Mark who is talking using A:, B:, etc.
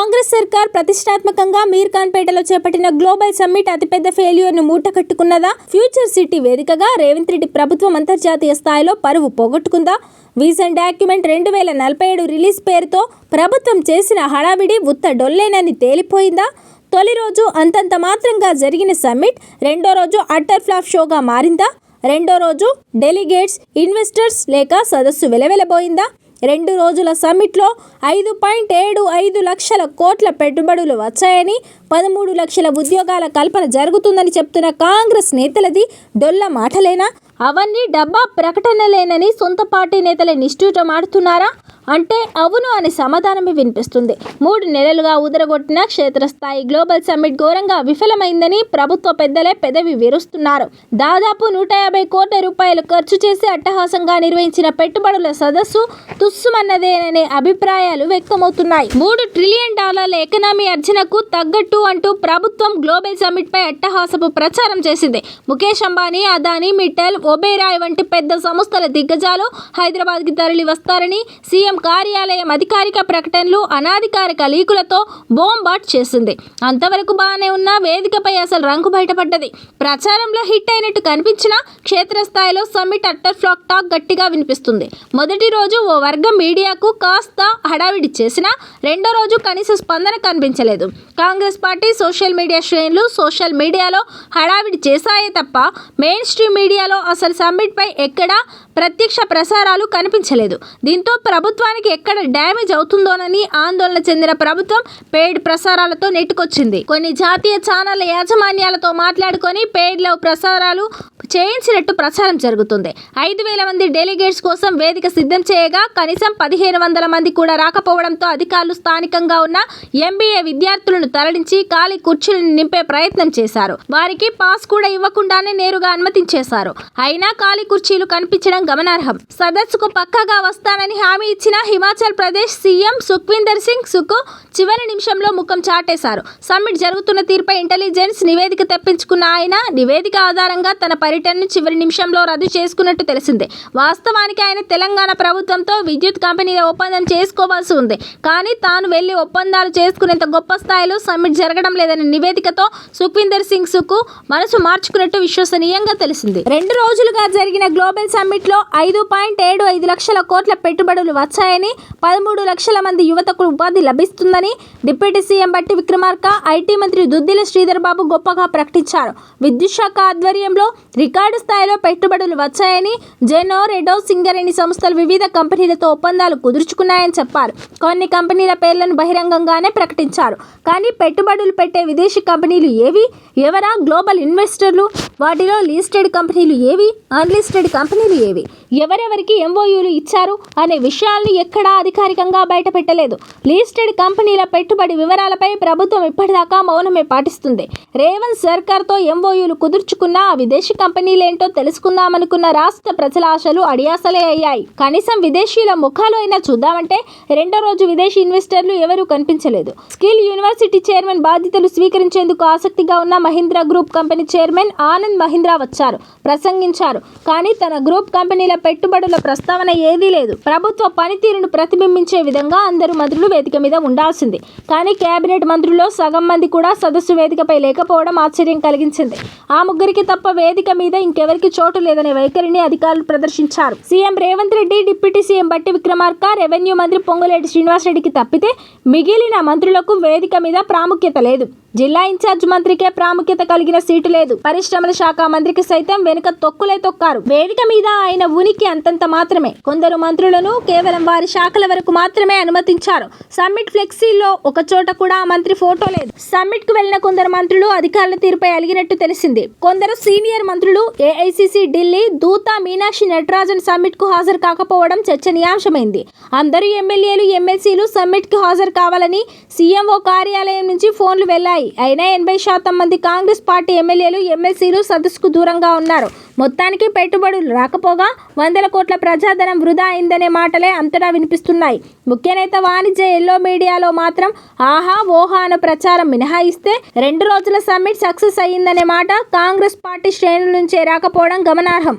A: కాంగ్రెస్ సర్కార్ ప్రతిష్టాత్మకంగా మీర్ఖాన్పేటలో చేపట్టిన గ్లోబల్ సమ్మిట్ అతిపెద్ద ఫెయిల్యూర్ను మూటకట్టుకున్నదా? ఫ్యూచర్ సిటీ వేదికగా రేవంత్ రెడ్డి ప్రభుత్వం అంతర్జాతీయ స్థాయిలో పరువు పోగొట్టుకుందా? విజన్ డాక్యుమెంట్ 2047 రిలీజ్ పేరుతో ప్రభుత్వం చేసిన హడావిడి ఉత్త డొల్లేనని తేలిపోయిందా? తొలి రోజు అంతంత మాత్రంగా జరిగిన సమ్మిట్ రెండో రోజు అట్టర్ ఫ్లాప్ షోగా మారిందా? రెండో రోజు డెలిగేట్స్, ఇన్వెస్టర్స్ లేక సదస్సు వెలవెలబోయిందా? 2 రోజుల సమ్మిట్లో 5.75 లక్షల కోట్ల పెట్టుబడులు వచ్చాయని, 13 లక్షల ఉద్యోగాల కల్పన జరుగుతుందని చెప్తున్న కాంగ్రెస్ నేతలది డొల్ల మాటలేనా? అవన్నీ డబ్బా ప్రకటనలేనని సొంత పార్టీ నేతలే నిష్ఠూరమాడుతున్నారా అంటే అవును అని సమాధానమే వినిపిస్తుంది. 3 నెలలుగా ఉదరగొట్టిన క్షేత్రస్థాయి గ్లోబల్ సమ్మిట్ ఘోరంగా విఫలమైందని ప్రభుత్వ పెద్దలే పెదవి విరుస్తున్నారు. దాదాపు 150 కోట్ల రూపాయలు ఖర్చు చేసి అట్టహాసంగా నిర్వహించిన పెట్టుబడుల సదస్సు తుస్సుమన్నదేననే అభిప్రాయాలు వ్యక్తమవుతున్నాయి. $3 ట్రిలియన్ ఎకనామీ అర్జనకు తగ్గట్టు అంటూ ప్రభుత్వం గ్లోబల్ సమ్మిట్ పై అట్టహాసపు ప్రచారం చేసింది. ముఖేష్ అంబానీ, అదానీ, మిట్టల్, ఒబేరాయ్ వంటి పెద్ద సంస్థల దిగ్గజాలు హైదరాబాద్కి తరలి వస్తారని సీఎం కార్యాలయం అధికారిక ప్రకటనలు, అనాధికారిక లీకులతో బోంబాట్ చేసింది. అంతవరకు బాగానే ఉన్న వేదికపై అసలు రంగు బయటపడ్డది. ప్రచారంలో హిట్ అయినట్టు కనిపించిన క్షేత్రస్థాయిలో సమ్మిట్ అట్టర్ ఫ్లాప్ టాక్ గట్టిగా వినిపిస్తుంది. మొదటి రోజు ఓ వర్గం మీడియాకు కాస్త హడావిడి చేసినా రెండో రోజు కనీస స్పందన కనిపించలేదు. కాంగ్రెస్ పార్టీ సోషల్ మీడియా శ్రేణులు సోషల్ మీడియాలో హడావిడి చేశాయే తప్ప మెయిన్ స్ట్రీమ్ మీడియాలో అసలు సమ్మిట్ పై ఎక్కడా ప్రత్యక్ష ప్రసారాలు కనిపించలేదు. దీంతో ప్రభుత్వానికి ఎక్కడ డ్యామేజ్ అవుతుందోనని ఆందోళన చెందిన ప్రభుత్వం పెయిడ్ ప్రసారాలతో నెట్టుకొచ్చింది. కొన్ని జాతీయ ఛానళ్ల యాజమాన్యాలతో మాట్లాడుకొని పెయిడ్లో ప్రసారాలు చేయించినట్టు ప్రచారం జరుగుతుంది. 5,000 మంది డెలిగేట్స్ కోసం వేదిక సిద్ధం చేయగా కనీసం 1,500 మంది కూడా రాకపోవడంతో అధికారులు స్థానికంగా ఉన్న MBA విద్యార్థులను తరలించి ఖాళీ కుర్చీలను నింపే ప్రయత్నం చేశారు. వారికి పాస్ కూడా ఇవ్వకుండానే నేరుగా అనుమతించేశారు. అయినా ఖాళీ కుర్చీలు కనిపించడం గమనార్హం. సదస్సుకు పక్కాగా వస్తానని హామీ ఇచ్చిన హిమాచల్ ప్రదేశ్ సీఎం సుఖ్వీందర్ సింగ్ సుఖు చివరి నిమిషంలో ముఖం చాటేశారు. సమ్మిట్ జరుగుతున్న తీరుపై ఇంటెలిజెన్స్ నివేదిక తెప్పించుకున్న ఆయన నివేదిక ఆధారంగా తన పర్యటనను చివరి నిమిషంలో రద్దు చేసుకున్నట్టు తెలిసిందే. వాస్తవానికి ఆయన తెలంగాణ ప్రభుత్వంతో విద్యుత్ కంపెనీల ఒప్పందం చేసుకోవాల్సి ఉంది. కానీ తాను వెళ్లి ఒప్పందాలు చేసుకునేంత గొప్ప స్థాయిలో సమ్మిట్ జరగడం లేదనే నివేదికతో సుఖ్వీందర్ సింగ్ సుఖు మనసు మార్చుకున్నట్టు విశ్వసనీయంగా తెలిసింది. 2 రోజులుగా జరిగిన గ్లోబల్ సమ్మిట్ లో 5.75 లక్షల కోట్ల పెట్టుబడులు వచ్చాయని, 13 లక్షల మంది యువతకు ఉపాధి లభిస్తుందని డిప్యూటీ సీఎం బట్టి విక్రమార్క, ఐటీ మంత్రి దుద్దిల శ్రీధర్ బాబు గొప్పగా ప్రకటించారు. విద్యుత్ శాఖ ఆధ్వర్యంలో రికార్డు స్థాయిలో పెట్టుబడులు వచ్చాయని, జెనో, రెడో, సింగరేణి సంస్థలు వివిధ కంపెనీలతో ఒప్పందాలు కుదుర్చుకున్నాయని చెప్పారు. కొన్ని కంపెనీల పేర్లను బహిరంగంగానే ప్రకటించారు. కానీ పెట్టుబడులు పెట్టే విదేశీ కంపెనీలు ఏవి, ఎవరా గ్లోబల్ ఇన్వెస్టర్లు, వాటిలో లిస్టెడ్ కంపెనీలు ఏవి, అన్లిస్టెడ్ కంపెనీలు ఏవి, ఎవరెవరికి MOUలు ఇచ్చారు అనే విషయాలను ఎక్కడా అధికారికంగా బయటపెట్టలేదు. లిస్టెడ్ కంపెనీల పెట్టుబడి వివరాలపై ప్రభుత్వం ఇప్పటిదాకా మౌనమే పాటిస్తుంది. రేవంత్ సర్కార్తో MOUలు కుదుర్చుకున్న ఆ విదేశీ కంపెనీలేంటో తెలుసుకుందామనుకున్న రాష్ట్ర ప్రజల ఆశలు అడియాసలే అయ్యాయి. కనీసం విదేశీయుల ముఖాలు అయినా చూద్దామంటే రెండో రోజు విదేశీ ఇన్వెస్టర్లు ఎవరూ కనిపించలేదు. స్కిల్ యూనివర్సిటీ చైర్మన్ బాధ్యతలు స్వీకరించేందుకు ఆసక్తిగా ఉన్న Mahindra group company chairman Anand Mahindra వచ్చారు, ప్రసంగించారు. కానీ తన గ్రూప్ కంపెనీల పెట్టుబడుల ప్రస్తావన ఏదీ లేదు. ప్రభుత్వ పనితీరును ప్రతిబింబించే విధంగా అందరూ మంత్రులు వేదిక మీద ఉండాల్సింది. కానీ కేబినెట్ మంత్రుల్లో సగం మంది కూడా సదస్సు వేదికపై లేకపోవడం ఆశ్చర్యం కలిగించింది. ఆ ముగ్గురికి తప్ప వేదిక మీద ఇంకెవరికి చోటు లేదనే వైఖరిని అధికారులు ప్రదర్శించారు. CM Revanth Reddy, deputy CM బట్టి విక్రమార్క, రెవెన్యూ మంత్రి పొంగులేటి శ్రీనివాసరెడ్డికి తప్పితే మిగిలిన మంత్రులకు వేదిక మీద ప్రాముఖ్యత లేదు. జిల్లా ఇన్ఛార్జ్ మంత్రికే ప్రాముఖ్యత కలిగిన సీటు లేదు. పరిశ్రమల శాఖ మంత్రికి సైతం వెనుక తొక్కులే తొక్కారు. వేదిక మీద ఆయన ఉనికి అంతంత మాత్రమే. కొందరు మంత్రులను కేవలం వారి శాఖల వరకు మాత్రమే అనుమతించారు. సమ్మిట్ ఫ్లెక్సీల్లో ఒక చోట కూడా ఆ మంత్రి ఫోటో లేదు. సమ్మిట్ కు వెళ్లిన కొందరు మంత్రులు అధికారుల తీరుపై అలిగినట్టు తెలిసింది. కొందరు సీనియర్ మంత్రులు AICC ఢిల్లీ దూత మీనాక్షి నటరాజన్ సమ్మిట్ కు హాజరు కాకపోవడం చర్చనీయాంశమైంది. అందరూ ఎమ్మెల్యేలు, ఎమ్మెల్సీలు సమ్మిట్ కు హాజరు కావాలని CMO కార్యాలయం నుంచి ఫోన్లు వెళ్లాయి. అయినా 80% మంది కాంగ్రెస్ పార్టీ ఎమ్మెల్యేలు, ఎమ్మెల్సీలు సదస్సుకు దూరంగా ఉన్నారు. మొత్తానికి పెట్టుబడులు రాకపోగా 100 కోట్ల ప్రజాధనం వృధా అయిందనే మాటలే అంతటా వినిపిస్తున్నాయి. ముఖ్యనేత వాణిజ్య ఎల్లో మీడియాలో మాత్రం ఆహా ఓహా అన్న ప్రచారం మినహాయిస్తే 2 రోజుల సమ్మిట్ సక్సెస్ అయ్యిందనే మాట కాంగ్రెస్ పార్టీ శ్రేణుల నుంచే రాకపోవడం గమనార్హం.